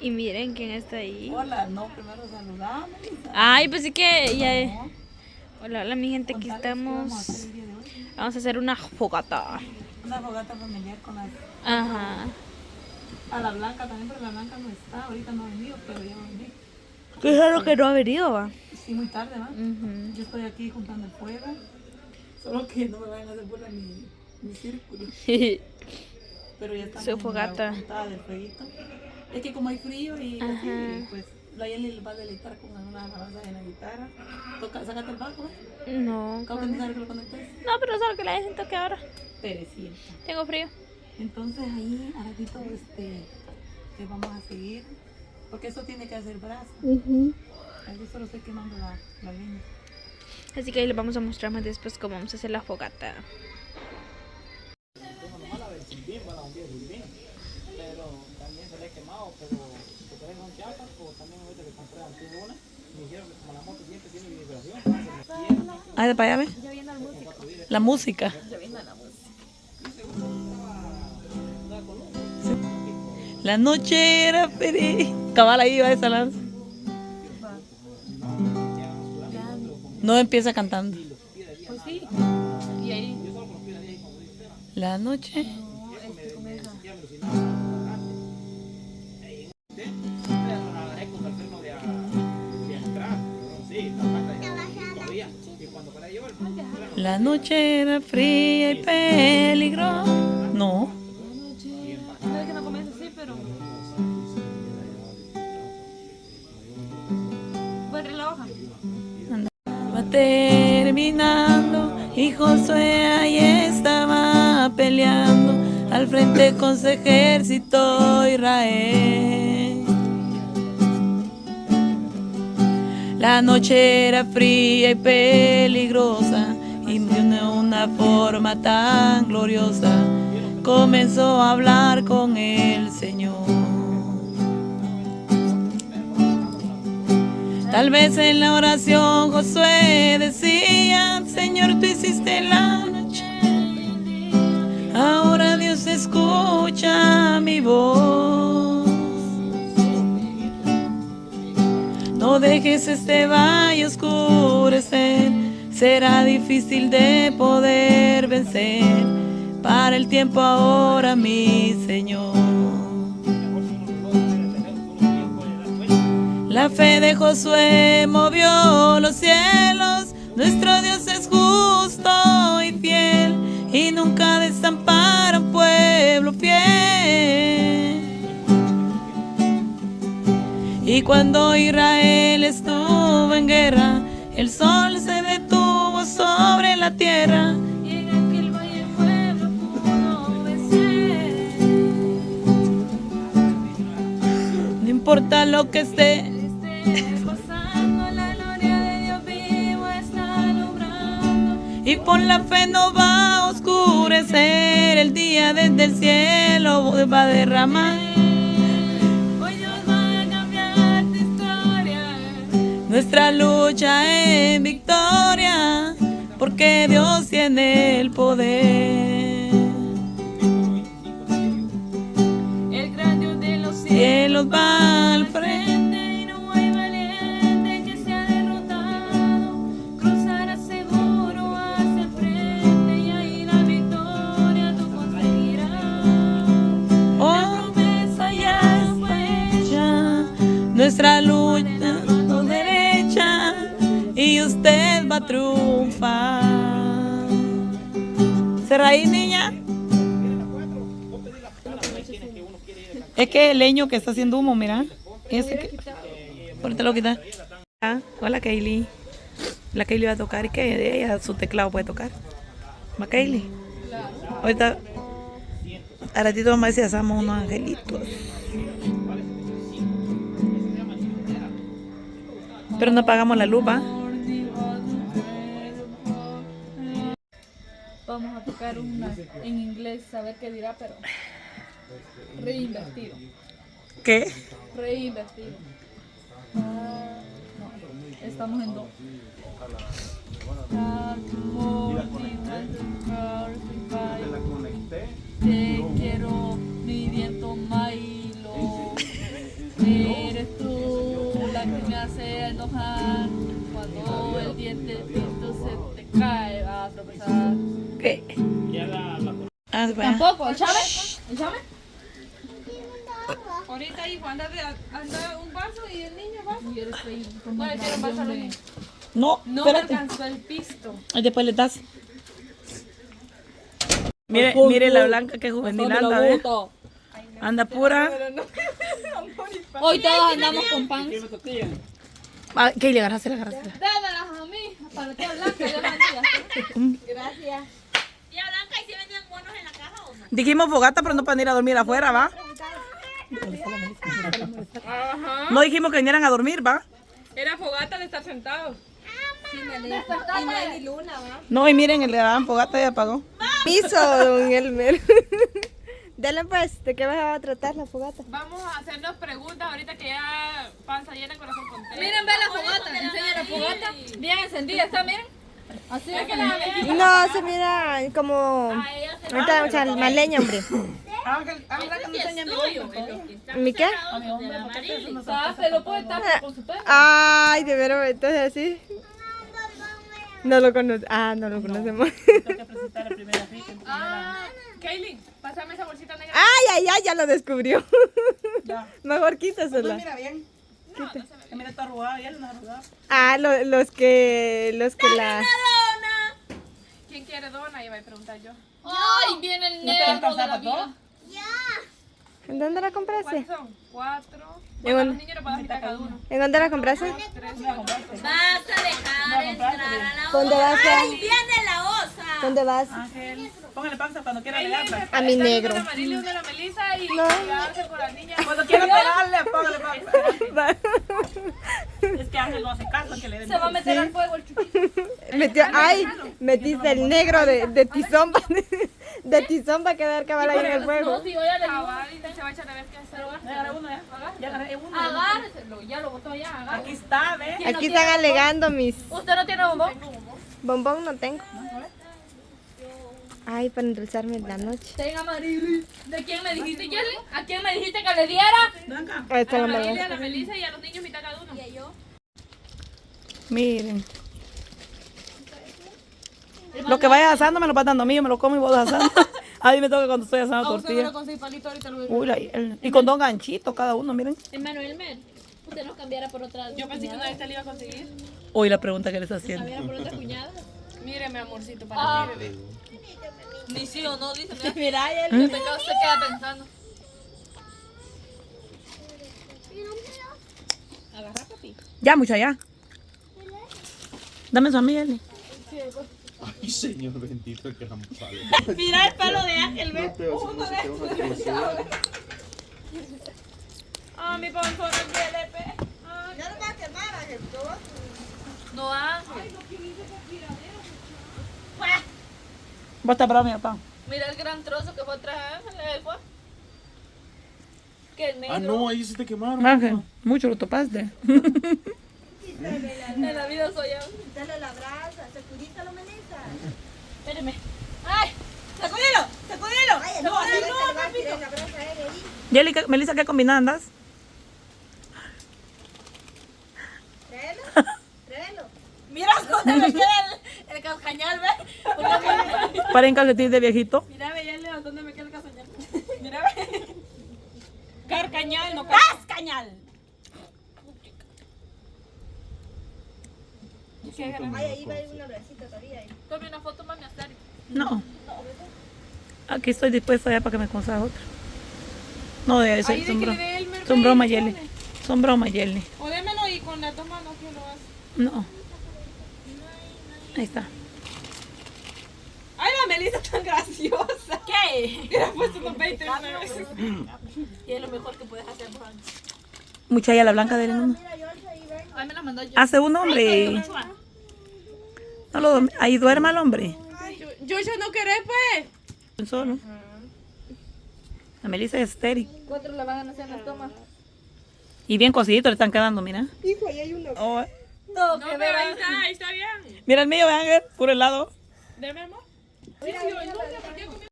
Y miren quién está ahí. Hola, no, primero saludamos. Ay, pues sí que ya. No, Hola, hola, mi gente, aquí contarles qué vamos a hacer estamos. el día de hoy. Vamos a hacer una fogata. Una fogata familiar con las... Ajá. A la Blanca también, pero la Blanca no está. Ahorita no ha venido, pero ya va a venir. ¿Qué es lo que no ha venido, va? Sí, muy tarde, ¿va? Ujú. Yo estoy aquí juntando el fuego. Solo que no me vayan a hacer bola mi círculo. Pero ya estamos Su en fogata. la puntada del fueguito. Es que como hay frío y Ajá. así, pues la Yeli les va a deleitar con una alabanza en la guitarra. Toca, sácate el bajo, ¿eh? No, Acabo que necesario que lo conectes. no, pero solo que la dejen toque ahora. Perecita. Tengo frío. Entonces ahí, a ratito, le vamos a seguir. Porque eso tiene que hacer brasa. Ahí solo estoy quemando la leña. Así que ahí les vamos a mostrar más después cómo vamos a hacer la fogata. Pero también se le he quemado, pero que se son chapas, o también ahorita que compré una, me dijeron que como la moto siempre tiene vibración, Ah, de para allá, ¿ve? Ya viene la música. La música. Ya viene la música. La noche era feliz. Cabal ahí va esa lanza. No empieza cantando. Pues sí. Y ahí. La noche. La noche era fría y peligrosa. No. No es que no comienza así, pero. Voy a traer la hoja. Va terminando y Josué ahí estaba peleando al frente con su ejército Israel. La noche era fría y peligrosa y de una forma tan gloriosa comenzó a hablar con el Señor. Tal vez en la oración Josué decía: Señor, tú hiciste la noche, ahora Dios escucha mi voz. No dejes este valle oscurecer, será difícil de poder vencer. Para el tiempo ahora, mi Señor. La fe de Josué movió los cielos. Nuestro Dios es justo y fiel y nunca desampara un pueblo fiel. Y cuando Israel estuvo en guerra, el sol se detuvo sobre la tierra y en aquel valle el pueblo pudo vencer. No importa lo que esté pasando, la gloria de Dios vivo está alumbrando. Y por la fe no va a oscurecer, el día desde el cielo va a derramar. Hoy Dios va a cambiar tu historia. Nuestra lucha es victoria, porque Dios tiene el poder. El gran Dios de los cielos va al frente y no hay valiente que sea derrotado. Cruzará seguro hacia el frente y ahí la victoria tú conseguirás. La promesa ya está hecha, nuestra lucha no derecha y usted va a triunfar. ¿Será ahí, niña? Es que el leño que está haciendo humo, mira. Ese que... Ahorita lo quitar. Ah, hola, Kaylee. La Kaylee va a tocar y que ella su teclado puede tocar. ¿Va, Kaylee? Ahorita, a ratito vamos a ver si hacemos unos angelitos. Pero no apagamos la luz, ¿va? Vamos a tocar una en inglés, a ver qué dirá, pero. Reinvertido. ¿Qué? Reinvertido. No, estamos en do. Te quiero, mi viento mailo. Te hace enojar, cuando el diente pinto se te cae, vas a tropezar. ¿Qué? Ya la Ah, vaya. Tampoco, échame. Échame. Ahorita hijo, anda un vaso y el niño va. Y eres ahí, con No le quiero vaso a los niños. No, No me espérate. alcanzó el pisto. Y después le das. Mire la blanca que juvenil anda, ¿ves? Anda pura. Hoy todos andamos con pan. quiero tortilla. Ah, Kaylee, agárrasela. Dámelas a mí, para la tía Blanca, yo las tía. Dijimos fogata, pero no para ir a dormir afuera, ¿va? No dijimos que vinieran a dormir, ¿va? Era fogata de estar sentado. No, y miren, el de la fogata ya apagó. Piso, don Elmer. Dale pues, ¿de qué vas a tratar la fogata? Vamos a hacernos preguntas ahorita que ya panza llena, corazón contento. Miren, ve la fogata, enseña la fogata. Bien encendida está, miren. Así es que la No, se mira como... Ahorita vamos a echar más leña, hombre. Ángel, que me enseña ¿Mi qué? se lo puede estar con su perro. Ay, de veras, entonces así. No lo conoce. Ah, no lo conocemos. Kaylin, pásame esa bolsita negra. Ay, ya lo descubrió. Mejor quítasela. Mira bien. Que mira, está arrugado, ya no arrugado. Ah, los que la... ¿Quién quiere dona? Iba a preguntar yo. Ay, viene el ¿No te va a negro de alcanzar la para todo? vida. ¿En dónde la compraste? ¿Cuántos son? 4. En Bueno, a un- los niños les puedo dar mitad cada uno. ¿En dónde la compraste? 3. ¿Dónde vas? ¿Dónde vas? Ángel, póngale pausa cuando quiera pegarla. A mi negro. Una Marily, una la Melissa y Ángel con las niñas. Cuando quiera pegarle, póngale pausa. Es que Ángel no hace caso que le den. Se va a meter al fuego el chuchito. Metiste el negro de tizón de tizón para quedar cabal ahí en el No, fuego. si yo ya le digo. Cabal, y se va a echar a ver qué hacer. Ya agarré uno, ya. Ya agarré uno. Agárreselo, ya lo botó ya, agárreselo. Aquí está, ¿ves? Aquí están alegando mis ¿Usted no tiene bombón? bombón, no tengo. Ay, para endulzarme la noche. Tenga Marily. ¿De quién me dijiste, Jelly? ¿A quién me dijiste que le diera? Blanca. Ahí está A la la Marily, a mano. la Melissa y a los niños mitad cada uno. Miren. Lo que vayas asando me lo vas dando a mí, yo me lo como y vos asando. A mí me toca cuando estoy asando tortillas. Con 6 palitos ahorita lo Uy, y con dos ganchitos cada uno, miren. Emanuel Mer, usted nos cambiara por otra. Yo pensé que una vez te la iba a conseguir. Hoy la pregunta que le está haciendo. Cambiara por otra cuñada. Mire, mi amorcito, para ti, bebé. Ni sí o no, dice. Mira, el pecado se queda pensando. Agarra, papi. Ya, mucha, ya. Dame eso a mí, Eli. Ay, señor bendito, que gran palo. Mira el pelo de Ángel, ve. Ah, mi panzón es GLP. No, Ángel. Vos estás bravo, mi papá. Mira el gran trozo que fue atrás de Ángel, él fue. Que negro. Ah, no, ahí sí te quemaron. Ángel, mucho lo topaste. En la vida soy Ángel. Dale la brasa, sacudítalo, Melissa. Espérame. ¡Ay! ¡Sacudilo! ¡Sacudilo! Ay, no, la brasa ahí. Yeli, Melissa, ¿qué combinada andas? Tráelo. Mira dónde me queda el cascañal, ve. Para en calcetín de viejito. Mira, ve, ya le dónde me queda el casañal. Mira, ve. Carcañal, no cascañal. ¿Qué gran? Ay, ahí va una bracita todavía. Tome una foto, mami, hasta ahí. No. Aquí estoy dispuesta ya para que me consigas otra. No, de eso Ahí de son que le bromas. dé el mercado. Son bromas, Yeli. Son bromas, Yeli. O démelo y con las dos manos que lo hace. No. Ahí está. Ay, la Melissa tan graciosa. ¿Qué? Hubiera puesto unos 20 veces. Y es lo mejor que puedes hacer, Juan. Mucha ya la blanca del mundo. Ay, me la mandó yo. Hace un hombre. No lo, ahí duerma el hombre. Yo no querés, pues. Solo. La Melissa es estéril. 4 le van a hacer las tomas. Y bien cocidito le están quedando, mira. Hijo, ahí hay uno. Oh, No, No, que pero vean. ahí está bien. mira el mío, vean, por el lado. Deme, amor. Sí, sí, no,